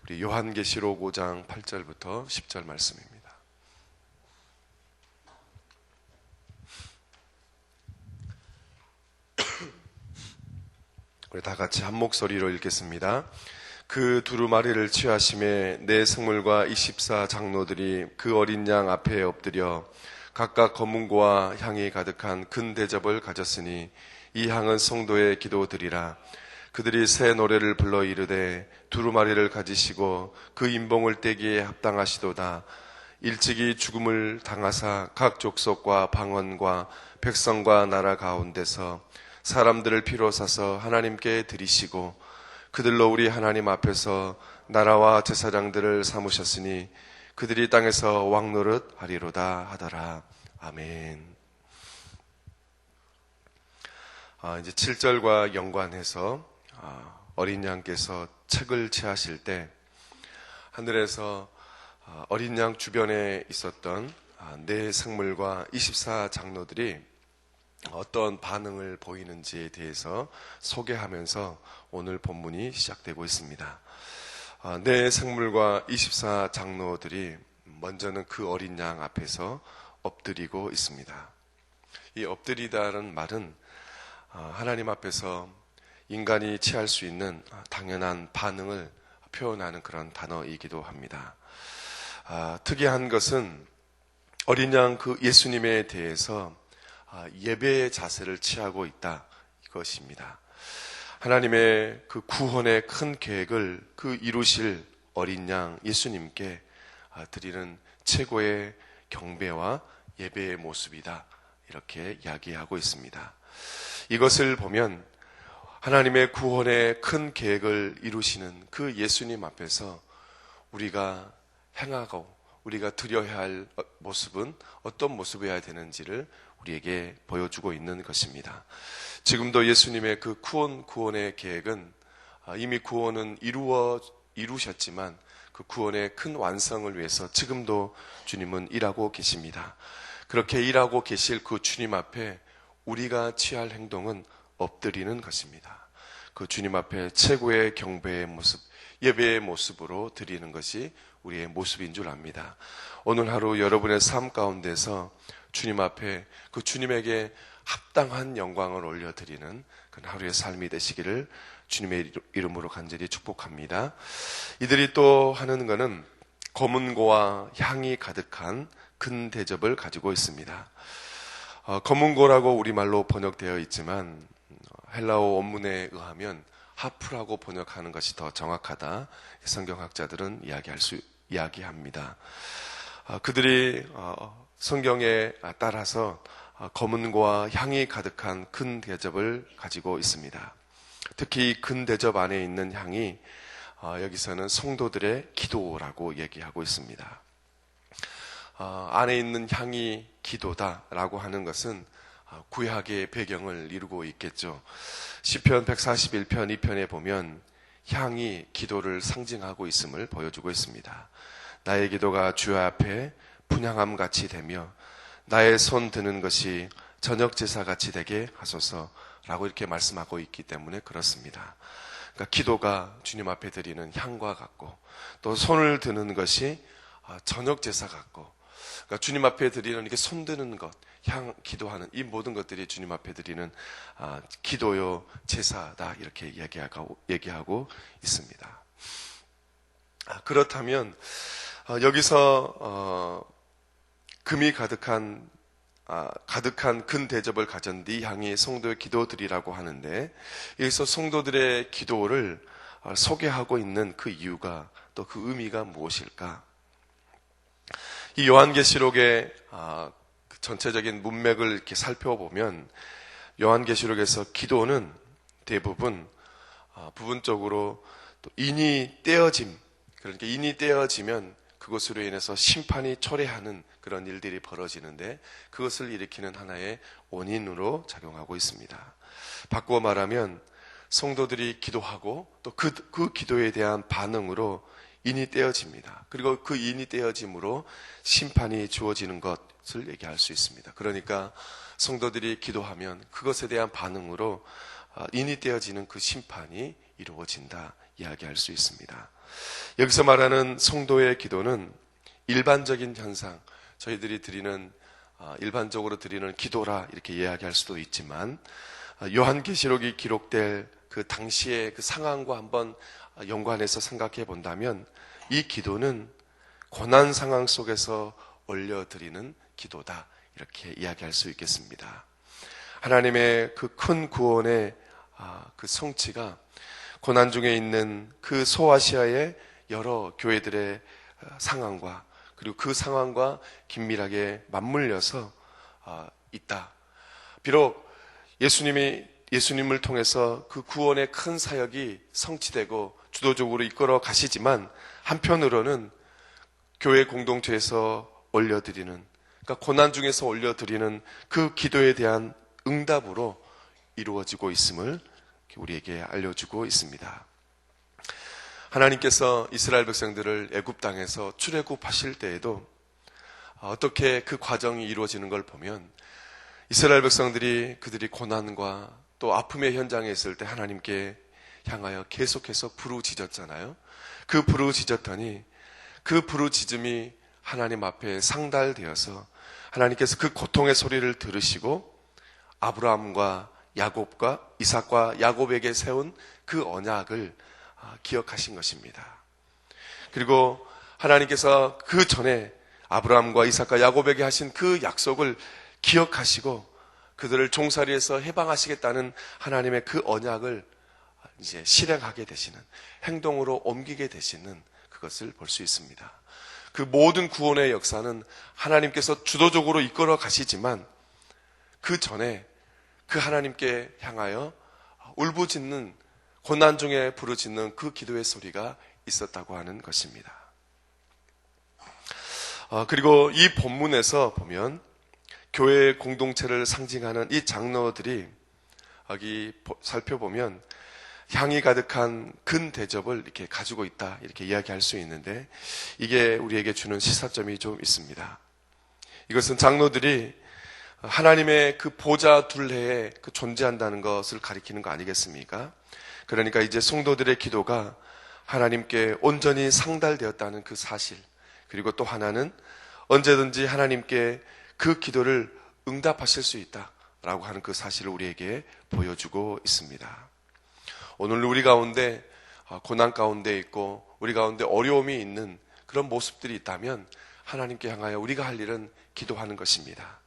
우리 요한계시록 5장 8절부터 10절 말씀입니다. 우리 다 같이 한 목소리로 읽겠습니다. 그 두루마리를 취하심에 네 생물과 24 장로들이 그 어린 양 앞에 엎드려 각각 검은고와 향이 가득한 큰 대접을 가졌으니 이 향은 성도의 기도드리라. 그들이 새 노래를 불러 이르되 두루마리를 가지시고 그 인봉을 떼기에 합당하시도다. 일찍이 죽음을 당하사 각 족속과 방언과 백성과 나라 가운데서 사람들을 피로 사서 하나님께 드리시고 그들로 우리 하나님 앞에서 나라와 제사장들을 삼으셨으니 그들이 땅에서 왕노릇 하리로다 하더라. 아멘. 이제 7절과 연관해서 어린 양께서 책을 취하실 때 하늘에서 어린 양 주변에 있었던 네 생물과 24 장로들이 어떤 반응을 보이는지에 대해서 소개하면서 오늘 본문이 시작되고 있습니다. 네 생물과 24 장로들이 먼저는 그 어린 양 앞에서 엎드리고 있습니다. 이 엎드리다는 말은 하나님 앞에서 인간이 취할 수 있는 당연한 반응을 표현하는 그런 단어이기도 합니다. 특이한 것은 어린 양 그 예수님에 대해서 예배의 자세를 취하고 있다 이것입니다. 하나님의 그 구원의 큰 계획을 그 이루실 어린 양 예수님께 드리는 최고의 경배와 예배의 모습이다 이렇게 이야기하고 있습니다. 이것을 보면 하나님의 구원의 큰 계획을 이루시는 그 예수님 앞에서 우리가 행하고 우리가 드려야 할 모습은 어떤 모습이어야 되는지를 우리에게 보여주고 있는 것입니다. 지금도 예수님의 그 구원의 계획은 이미 구원은 이루셨지만 그 구원의 큰 완성을 위해서 지금도 주님은 일하고 계십니다. 그렇게 일하고 계실 그 주님 앞에 우리가 취할 행동은 엎드리는 것입니다. 그 주님 앞에 최고의 경배의 모습, 예배의 모습으로 드리는 것이 우리의 모습인 줄 압니다. 오늘 하루 여러분의 삶 가운데서 주님 앞에 그 주님에게 합당한 영광을 올려드리는 그런 하루의 삶이 되시기를 주님의 이름으로 간절히 축복합니다. 이들이 또 하는 것은 검은고와 향이 가득한 큰 대접을 가지고 있습니다. 검은고라고 우리말로 번역되어 있지만 헬라어 원문에 의하면 하프라고 번역하는 것이 더 정확하다. 성경학자들은 이야기합니다. 그들이 성경에 따라서 검은고와 향이 가득한 큰 대접을 가지고 있습니다. 특히 큰 대접 안에 있는 향이 여기서는 성도들의 기도라고 얘기하고 있습니다. 안에 있는 향이 기도다라고 하는 것은 구약의 배경을 이루고 있겠죠. 시편 141편 2편에 보면 향이 기도를 상징하고 있음을 보여주고 있습니다. 나의 기도가 주 앞에 분향함 같이 되며 나의 손 드는 것이 저녁 제사 같이 되게 하소서라고 이렇게 말씀하고 있기 때문에 그렇습니다. 그러니까 기도가 주님 앞에 드리는 향과 같고 또 손을 드는 것이 저녁 제사 같고 그러니까 주님 앞에 드리는 이렇게 손 드는 것, 향, 기도하는 이 모든 것들이 주님 앞에 드리는 기도요 제사다 이렇게 얘기하고 있습니다. 그렇다면 여기서 금이 가득한 큰 대접을 가진 이 향이 성도의 기도들이라고 하는데 여기서 성도들의 기도를 소개하고 있는 그 이유가 또 그 의미가 무엇일까? 이 요한계시록의 전체적인 문맥을 이렇게 살펴보면 요한계시록에서 기도는 대부분 부분적으로 또 인이 떼어짐, 그러니까 인이 떼어지면 그것으로 인해서 심판이 초래하는 그런 일들이 벌어지는데 그것을 일으키는 하나의 원인으로 작용하고 있습니다. 바꾸어 말하면 성도들이 기도하고 또 그 기도에 대한 반응으로 인이 떼어집니다. 그리고 그 인이 떼어짐으로 심판이 주어지는 것을 얘기할 수 있습니다. 그러니까 성도들이 기도하면 그것에 대한 반응으로 인이 떼어지는 그 심판이 이루어진다 이야기할 수 있습니다. 여기서 말하는 성도의 기도는 일반적인 현상, 저희들이 드리는 일반적으로 드리는 기도라 이렇게 이야기할 수도 있지만, 요한계시록이 기록될 그 당시의 그 상황과 한번 연관해서 생각해 본다면, 이 기도는 고난 상황 속에서 올려드리는 기도다 이렇게 이야기할 수 있겠습니다. 하나님의 그 큰 구원의 그 성취가 고난 중에 있는 그 소아시아의 여러 교회들의 상황과, 그리고 그 상황과 긴밀하게 맞물려서 있다. 비록 예수님을 통해서 그 구원의 큰 사역이 성취되고 주도적으로 이끌어 가시지만, 한편으로는 교회 공동체에서 올려드리는, 그러니까 고난 중에서 올려드리는 그 기도에 대한 응답으로 이루어지고 있음을 우리에게 알려주고 있습니다. 하나님께서 이스라엘 백성들을 애굽 땅에서 출애굽하실 때에도 어떻게 그 과정이 이루어지는 걸 보면, 이스라엘 백성들이 그들이 고난과 또 아픔의 현장에 있을 때 하나님께 향하여 계속해서 부르짖었잖아요. 그 부르짖었더니 그 부르짖음이 하나님 앞에 상달되어서 하나님께서 그 고통의 소리를 들으시고 아브라함과 야곱과 이삭과 야곱에게 세운 그 언약을 기억하신 것입니다. 그리고 하나님께서 그 전에 아브라함과 이삭과 야곱에게 하신 그 약속을 기억하시고 그들을 종살이에서 해방하시겠다는 하나님의 그 언약을 이제 실행하게 되시는, 행동으로 옮기게 되시는 그것을 볼 수 있습니다. 그 모든 구원의 역사는 하나님께서 주도적으로 이끌어 가시지만, 그 전에 그 하나님께 향하여 울부짖는, 고난 중에 부르짖는 그 기도의 소리가 있었다고 하는 것입니다. 그리고 이 본문에서 보면 교회 공동체를 상징하는 이 장로들이 여기 살펴보면 향이 가득한 근 대접을 이렇게 가지고 있다 이렇게 이야기할 수 있는데, 이게 우리에게 주는 시사점이 좀 있습니다. 이것은 장로들이 하나님의 그 보좌 둘레에 존재한다는 것을 가리키는 거 아니겠습니까? 그러니까 이제 성도들의 기도가 하나님께 온전히 상달되었다는 그 사실, 그리고 또 하나는 언제든지 하나님께 그 기도를 응답하실 수 있다라고 하는 그 사실을 우리에게 보여주고 있습니다. 오늘 우리 가운데 고난 가운데 있고 우리 가운데 어려움이 있는 그런 모습들이 있다면 하나님께 향하여 우리가 할 일은 기도하는 것입니다.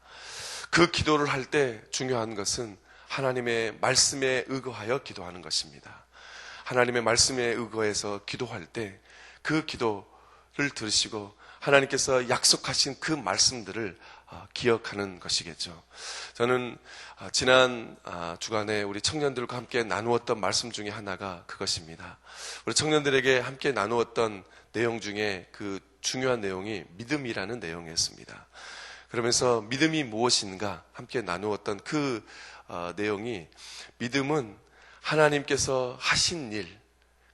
그 기도를 할 때 중요한 것은 하나님의 말씀에 의거하여 기도하는 것입니다. 하나님의 말씀에 의거해서 기도할 때 그 기도를 들으시고 하나님께서 약속하신 그 말씀들을 기억하는 것이겠죠. 저는 지난 주간에 우리 청년들과 함께 나누었던 말씀 중에 하나가 그것입니다. 우리 청년들에게 함께 나누었던 내용 중에 그 중요한 내용이 믿음이라는 내용이었습니다. 그러면서 믿음이 무엇인가 함께 나누었던 그 내용이, 믿음은 하나님께서 하신 일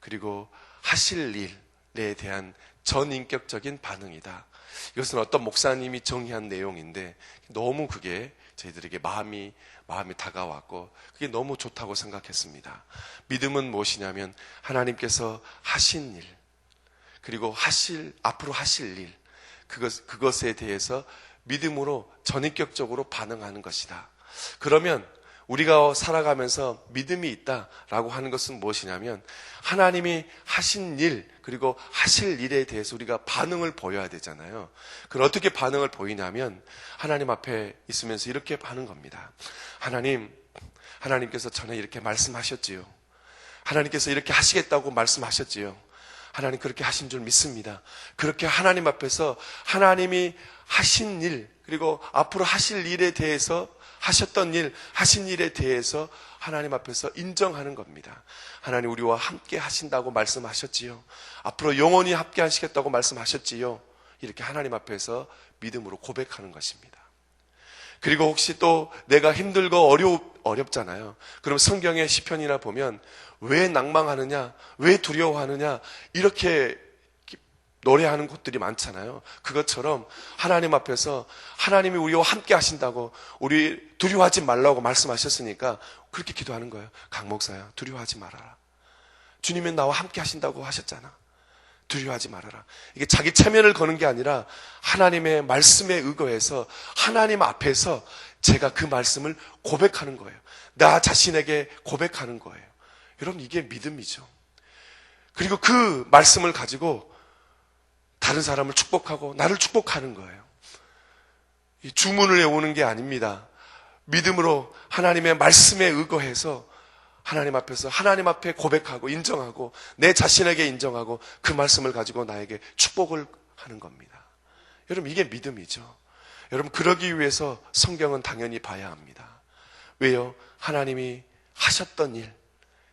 그리고 하실 일에 대한 전인격적인 반응이다. 이것은 어떤 목사님이 정의한 내용인데 너무 그게 저희들에게 마음이 다가왔고 그게 너무 좋다고 생각했습니다. 믿음은 무엇이냐면 하나님께서 하신 일 그리고 앞으로 하실 일, 그것에 대해서 믿음으로 전인격적으로 반응하는 것이다. 그러면 우리가 살아가면서 믿음이 있다라고 하는 것은 무엇이냐면 하나님이 하신 일 그리고 하실 일에 대해서 우리가 반응을 보여야 되잖아요. 그럼 어떻게 반응을 보이냐면 하나님 앞에 있으면서 이렇게 하는 겁니다. 하나님께서 전에 이렇게 말씀하셨지요. 하나님께서 이렇게 하시겠다고 말씀하셨지요. 하나님 그렇게 하신 줄 믿습니다. 그렇게 하나님 앞에서 하나님이 하신 일 그리고 앞으로 하실 일에 대해서, 하셨던 일, 하신 일에 대해서 하나님 앞에서 인정하는 겁니다. 하나님 우리와 함께 하신다고 말씀하셨지요. 앞으로 영원히 함께 하시겠다고 말씀하셨지요. 이렇게 하나님 앞에서 믿음으로 고백하는 것입니다. 그리고 혹시 또 내가 힘들고 어렵잖아요. 그럼 성경의 시편이나 보면 왜 낭망하느냐, 왜 두려워하느냐 이렇게 노래하는 곳들이 많잖아요. 그것처럼 하나님 앞에서 하나님이 우리와 함께 하신다고, 우리 두려워하지 말라고 말씀하셨으니까 그렇게 기도하는 거예요. 강 목사야, 두려워하지 말아라. 주님은 나와 함께 하신다고 하셨잖아. 두려워하지 말아라. 이게 자기 체면을 거는 게 아니라 하나님의 말씀에 의거해서 하나님 앞에서 제가 그 말씀을 고백하는 거예요. 나 자신에게 고백하는 거예요. 여러분, 이게 믿음이죠. 그리고 그 말씀을 가지고 다른 사람을 축복하고 나를 축복하는 거예요. 이 주문을 외우는 게 아닙니다. 믿음으로 하나님의 말씀에 의거해서 하나님 앞에서 하나님 앞에 고백하고 인정하고 내 자신에게 인정하고 그 말씀을 가지고 나에게 축복을 하는 겁니다. 여러분, 이게 믿음이죠. 여러분, 그러기 위해서 성경은 당연히 봐야 합니다. 왜요? 하나님이 하셨던 일,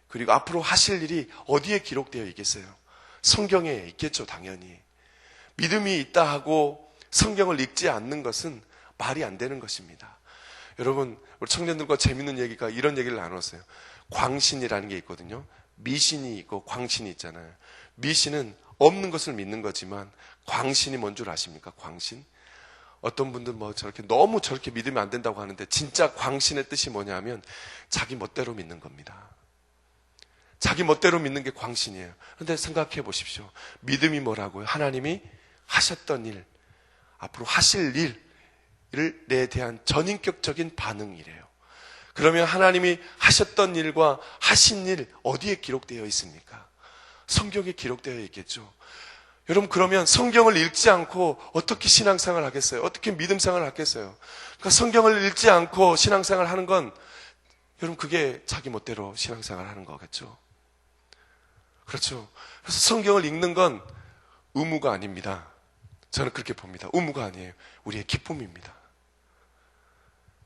그리고 앞으로 하실 일이 어디에 기록되어 있겠어요? 성경에 있겠죠, 당연히. 믿음이 있다 하고 성경을 읽지 않는 것은 말이 안 되는 것입니다. 여러분, 우리 청년들과 재밌는 얘기가 이런 얘기를 나눴어요. 광신이라는 게 있거든요. 미신이 있고 광신이 있잖아요. 미신은 없는 것을 믿는 거지만 광신이 뭔 줄 아십니까? 광신? 어떤 분들 너무 저렇게 믿으면 안 된다고 하는데 진짜 광신의 뜻이 뭐냐면 자기 멋대로 믿는 겁니다. 자기 멋대로 믿는 게 광신이에요. 그런데 생각해 보십시오. 믿음이 뭐라고요? 하나님이 하셨던 일, 앞으로 하실 일에 대한 전인격적인 반응이래요. 그러면 하나님이 하셨던 일과 하신 일 어디에 기록되어 있습니까? 성경에 기록되어 있겠죠. 여러분, 그러면 성경을 읽지 않고 어떻게 신앙생활을 하겠어요? 어떻게 믿음생활을 하겠어요? 그러니까 성경을 읽지 않고 신앙생활을 하는 건 여러분, 그게 자기 멋대로 신앙생활을 하는 거겠죠. 그렇죠. 그래서 성경을 읽는 건 의무가 아닙니다. 저는 그렇게 봅니다. 의무가 아니에요. 우리의 기쁨입니다.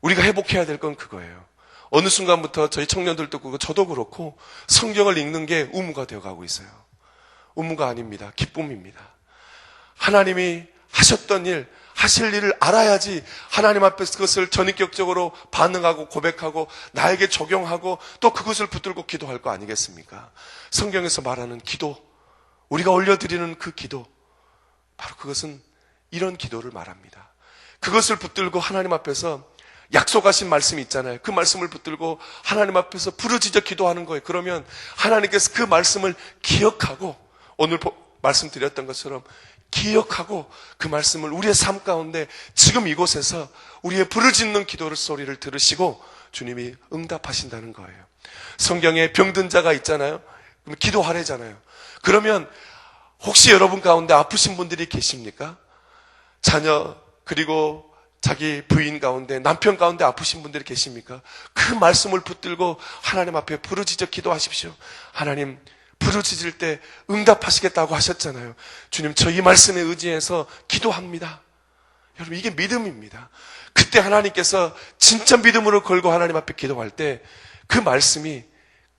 우리가 회복해야 될 건 그거예요. 어느 순간부터 저희 청년들도 그렇고 저도 그렇고 성경을 읽는 게 의무가 되어가고 있어요. 의무가 아닙니다. 기쁨입니다. 하나님이 하셨던 일, 하실 일을 알아야지 하나님 앞에서 그것을 전인격적으로 반응하고 고백하고 나에게 적용하고 또 그것을 붙들고 기도할 거 아니겠습니까? 성경에서 말하는 기도, 우리가 올려드리는 그 기도, 바로 그것은 이런 기도를 말합니다. 그것을 붙들고 하나님 앞에서 약속하신 말씀이 있잖아요. 그 말씀을 붙들고 하나님 앞에서 부르짖어 기도하는 거예요. 그러면 하나님께서 그 말씀을 기억하고 오늘 말씀드렸던 것처럼 기억하고 그 말씀을 우리의 삶 가운데 지금 이곳에서 우리의 부르짖는 기도를 소리를 들으시고 주님이 응답하신다는 거예요. 성경에 병든 자가 있잖아요. 그럼 기도하래잖아요. 그러면 혹시 여러분 가운데 아프신 분들이 계십니까? 자녀 그리고 자기 부인 가운데 남편 가운데 아프신 분들이 계십니까? 그 말씀을 붙들고 하나님 앞에 부르짖어 기도하십시오. 하나님 부르짖을 때 응답하시겠다고 하셨잖아요. 주님, 저 이 말씀에 의지해서 기도합니다. 여러분, 이게 믿음입니다. 그때 하나님께서 진짜 믿음으로 걸고 하나님 앞에 기도할 때 그 말씀이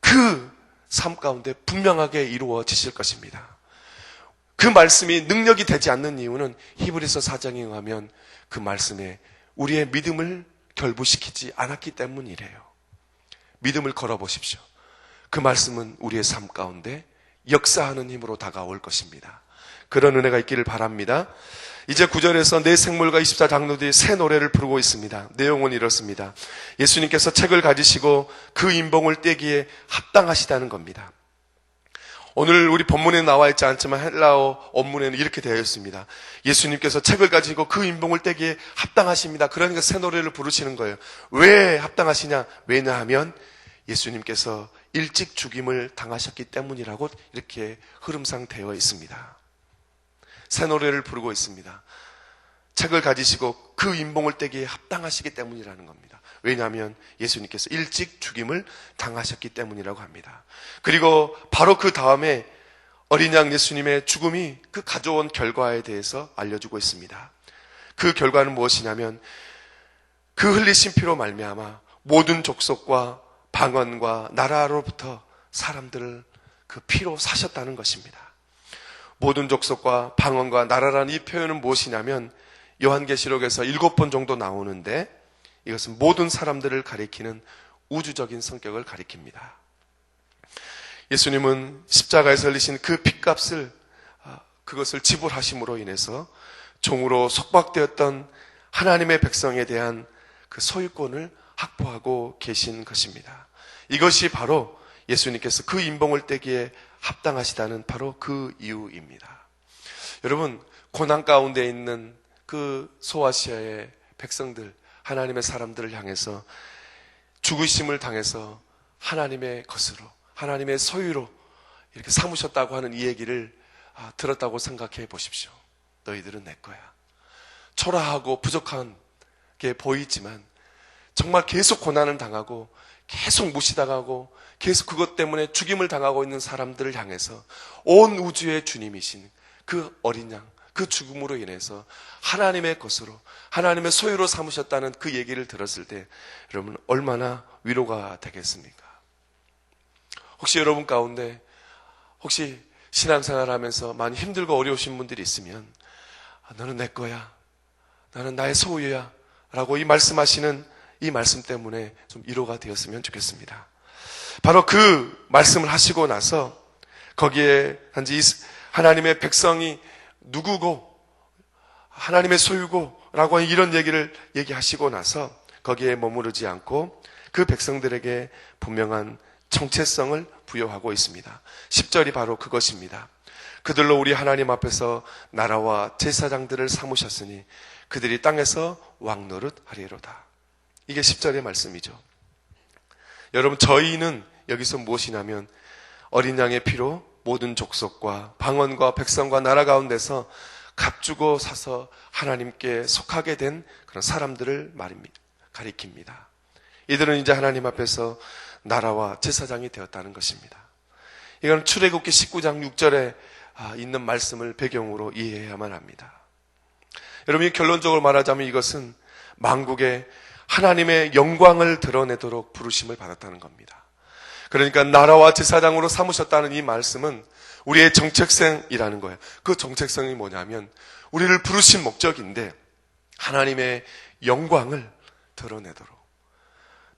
그 삶 가운데 분명하게 이루어지실 것입니다. 그 말씀이 능력이 되지 않는 이유는 히브리서 4장에 의하면 그 말씀에 우리의 믿음을 결부시키지 않았기 때문이래요. 믿음을 걸어보십시오. 그 말씀은 우리의 삶 가운데 역사하는 힘으로 다가올 것입니다. 그런 은혜가 있기를 바랍니다. 이제 9절에서 내 생물과 24장로들이 새 노래를 부르고 있습니다. 내용은 이렇습니다. 예수님께서 책을 가지시고 그 인봉을 떼기에 합당하시다는 겁니다. 오늘 우리 본문에 나와 있지 않지만 헬라어 원문에는 이렇게 되어 있습니다. 예수님께서 책을 가지고 그 인봉을 떼기에 합당하십니다. 그러니까 새 노래를 부르시는 거예요. 왜 합당하시냐? 왜냐하면 예수님께서 일찍 죽임을 당하셨기 때문이라고 이렇게 흐름상 되어 있습니다. 새 노래를 부르고 있습니다. 책을 가지시고 그 인봉을 떼기에 합당하시기 때문이라는 겁니다. 왜냐하면 예수님께서 일찍 죽임을 당하셨기 때문이라고 합니다. 그리고 바로 그 다음에 어린 양 예수님의 죽음이 그 가져온 결과에 대해서 알려주고 있습니다. 그 결과는 무엇이냐면 그 흘리신 피로 말미암아 모든 족속과 방언과 나라로부터 사람들을 그 피로 사셨다는 것입니다. 모든 족속과 방언과 나라라는 이 표현은 무엇이냐면 요한계시록에서 7번 정도 나오는데 이것은 모든 사람들을 가리키는 우주적인 성격을 가리킵니다. 예수님은 십자가에서 흘리신 그 핏값을 그것을 지불하심으로 인해서 종으로 속박되었던 하나님의 백성에 대한 그 소유권을 확보하고 계신 것입니다. 이것이 바로 예수님께서 그 인봉을 떼기에 합당하시다는 바로 그 이유입니다. 여러분, 고난 가운데 있는 그 소아시아의 백성들, 하나님의 사람들을 향해서 죽으심을 당해서 하나님의 것으로, 하나님의 소유로 이렇게 삼으셨다고 하는 이 얘기를 들었다고 생각해 보십시오. 너희들은 내 거야. 초라하고 부족한 게 보이지만 정말 계속 고난을 당하고 계속 무시당하고 계속 그것 때문에 죽임을 당하고 있는 사람들을 향해서 온 우주의 주님이신 그 어린 양, 그 죽음으로 인해서 하나님의 것으로, 하나님의 소유로 삼으셨다는 그 얘기를 들었을 때 여러분 얼마나 위로가 되겠습니까? 혹시 여러분 가운데 혹시 신앙생활 하면서 많이 힘들고 어려우신 분들이 있으면 너는 내 거야, 나는 나의 소유야 라고 이 말씀하시는 이 말씀 때문에 좀 위로가 되었으면 좋겠습니다. 바로 그 말씀을 하시고 나서 거기에 단지 하나님의 백성이 누구고 하나님의 소유고 라고 이런 얘기를 얘기하시고 나서 거기에 머무르지 않고 그 백성들에게 분명한 정체성을 부여하고 있습니다. 10절이 바로 그것입니다. 그들로 우리 하나님 앞에서 나라와 제사장들을 삼으셨으니 그들이 땅에서 왕노릇 하리로다. 이게 10절의 말씀이죠. 여러분, 저희는 여기서 무엇이냐면 어린 양의 피로 모든 족속과 방언과 백성과 나라 가운데서 값주고 사서 하나님께 속하게 된 그런 사람들을 말입니다. 가리킵니다. 이들은 이제 하나님 앞에서 나라와 제사장이 되었다는 것입니다. 이건 출애굽기 19장 6절에 있는 말씀을 배경으로 이해해야만 합니다. 여러분이 결론적으로 말하자면 이것은 만국의 하나님의 영광을 드러내도록 부르심을 받았다는 겁니다. 그러니까 나라와 제사장으로 삼으셨다는 이 말씀은 우리의 정체성이라는 거예요. 그 정체성이 뭐냐면 우리를 부르신 목적인데 하나님의 영광을 드러내도록,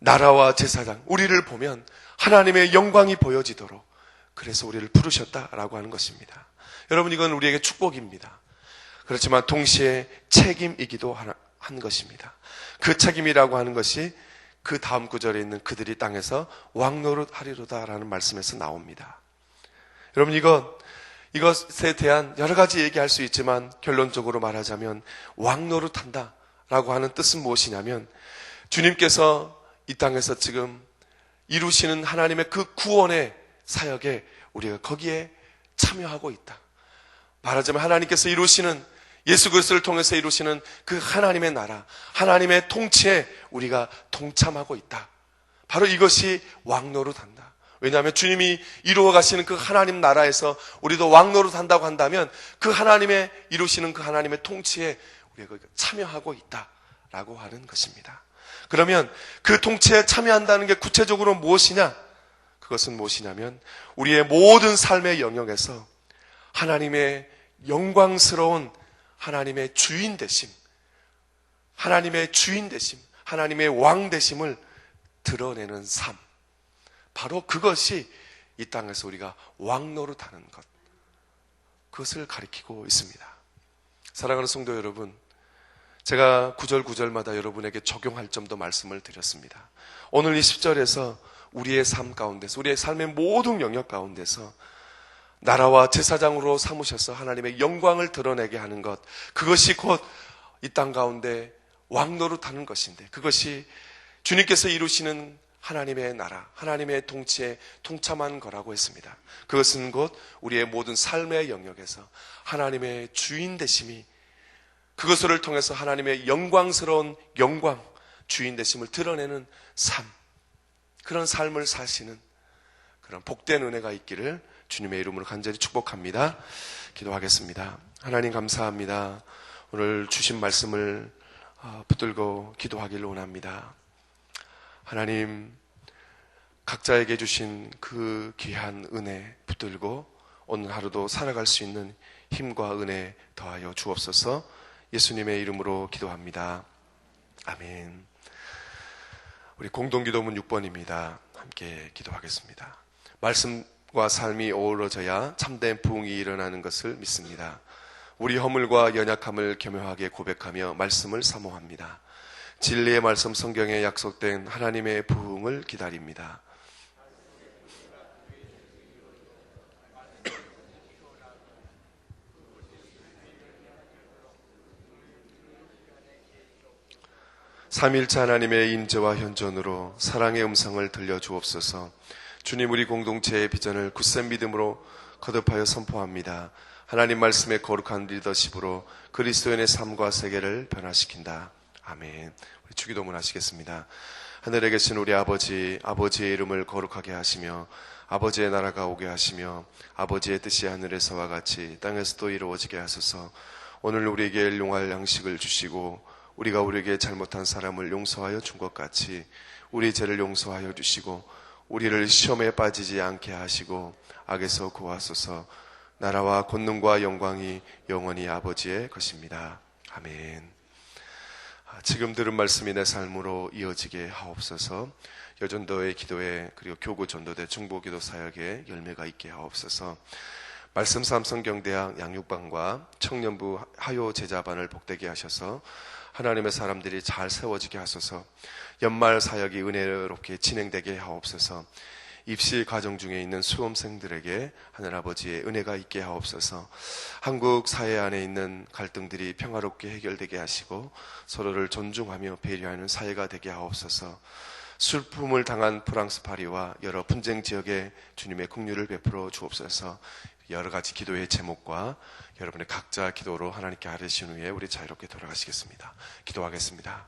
나라와 제사장, 우리를 보면 하나님의 영광이 보여지도록 그래서 우리를 부르셨다라고 하는 것입니다. 여러분, 이건 우리에게 축복입니다. 그렇지만 동시에 책임이기도 한 것입니다. 그 책임이라고 하는 것이 그 다음 구절에 있는 그들이 땅에서 왕노릇 하리로다라는 말씀에서 나옵니다. 여러분, 이것에 대한 여러 가지 얘기할 수 있지만 결론적으로 말하자면 왕노릇 한다라고 하는 뜻은 무엇이냐면 주님께서 이 땅에서 지금 이루시는 하나님의 그 구원의 사역에 우리가 거기에 참여하고 있다. 말하자면 하나님께서 이루시는, 예수 그리스도를 통해서 이루시는 그 하나님의 나라, 하나님의 통치에 우리가 동참하고 있다. 바로 이것이 왕노릇한다. 왜냐하면 주님이 이루어 가시는 그 하나님 나라에서 우리도 왕노릇한다고 한다면 그 하나님의 이루시는 그 하나님의 통치에 우리가 참여하고 있다라고 하는 것입니다. 그러면 그 통치에 참여한다는 게 구체적으로 무엇이냐? 그것은 무엇이냐면 우리의 모든 삶의 영역에서 하나님의 영광스러운 하나님의 주인 되심, 하나님의 주인 되심, 하나님의 왕 되심을 드러내는 삶, 바로 그것이 이 땅에서 우리가 왕노릇하는 것, 그것을 가리키고 있습니다. 사랑하는 성도 여러분, 제가 구절마다 여러분에게 적용할 점도 말씀을 드렸습니다. 오늘 이 10절에서 우리의 삶 가운데서, 우리의 삶의 모든 영역 가운데서 나라와 제사장으로 삼으셔서 하나님의 영광을 드러내게 하는 것, 그것이 곧 이 땅 가운데 왕노릇하는 것인데, 그것이 주님께서 이루시는 하나님의 나라, 하나님의 통치에 동참한 거라고 했습니다. 그것은 곧 우리의 모든 삶의 영역에서 하나님의 주인 되심이, 그것을 통해서 하나님의 영광스러운 영광, 주인 되심을 드러내는 삶, 그런 삶을 사시는 그런 복된 은혜가 있기를 주님의 이름으로 간절히 축복합니다. 기도하겠습니다. 하나님 감사합니다. 오늘 주신 말씀을 붙들고 기도하기를 원합니다. 하나님, 각자에게 주신 그 귀한 은혜 붙들고 오늘 하루도 살아갈 수 있는 힘과 은혜 더하여 주옵소서. 예수님의 이름으로 기도합니다. 아멘. 우리 공동기도문 6번입니다. 함께 기도하겠습니다. 말씀과 삶이 어우러져야 참된 부흥이 일어나는 것을 믿습니다. 우리 허물과 연약함을 겸허하게 고백하며 말씀을 사모합니다. 진리의 말씀 성경에 약속된 하나님의 부흥을 기다립니다. 삼위일체 하나님의 임재와 현존으로 사랑의 음성을 들려주옵소서. 주님, 우리 공동체의 비전을 굳센 믿음으로 거듭하여 선포합니다. 하나님 말씀의 거룩한 리더십으로 그리스도인의 삶과 세계를 변화시킨다. 아멘. 우리 주기도문 하시겠습니다. 하늘에 계신 우리 아버지, 아버지의 이름을 거룩하게 하시며 아버지의 나라가 오게 하시며 아버지의 뜻이 하늘에서와 같이 땅에서도 이루어지게 하소서. 오늘 우리에게 일용할 양식을 주시고 우리가 우리에게 잘못한 사람을 용서하여 준 것 같이 우리 죄를 용서하여 주시고 우리를 시험에 빠지지 않게 하시고 악에서 구하소서. 나라와 권능과 영광이 영원히 아버지의 것입니다. 아멘. 지금 들은 말씀이 내 삶으로 이어지게 하옵소서. 여전도의 기도에 그리고 교구 전도대 중보기도 사역에 열매가 있게 하옵소서. 말씀 삼성경대학 양육반과 청년부 하요 제자반을 복되게 하셔서 하나님의 사람들이 잘 세워지게 하소서. 연말 사역이 은혜롭게 진행되게 하옵소서. 입시 과정 중에 있는 수험생들에게 하늘아버지의 은혜가 있게 하옵소서. 한국 사회 안에 있는 갈등들이 평화롭게 해결되게 하시고 서로를 존중하며 배려하는 사회가 되게 하옵소서. 슬픔을 당한 프랑스 파리와 여러 분쟁 지역에 주님의 긍휼을 베풀어 주옵소서. 여러 가지 기도의 제목과 여러분의 각자 기도로 하나님께 아뢰신 후에 우리 자유롭게 돌아가시겠습니다. 기도하겠습니다.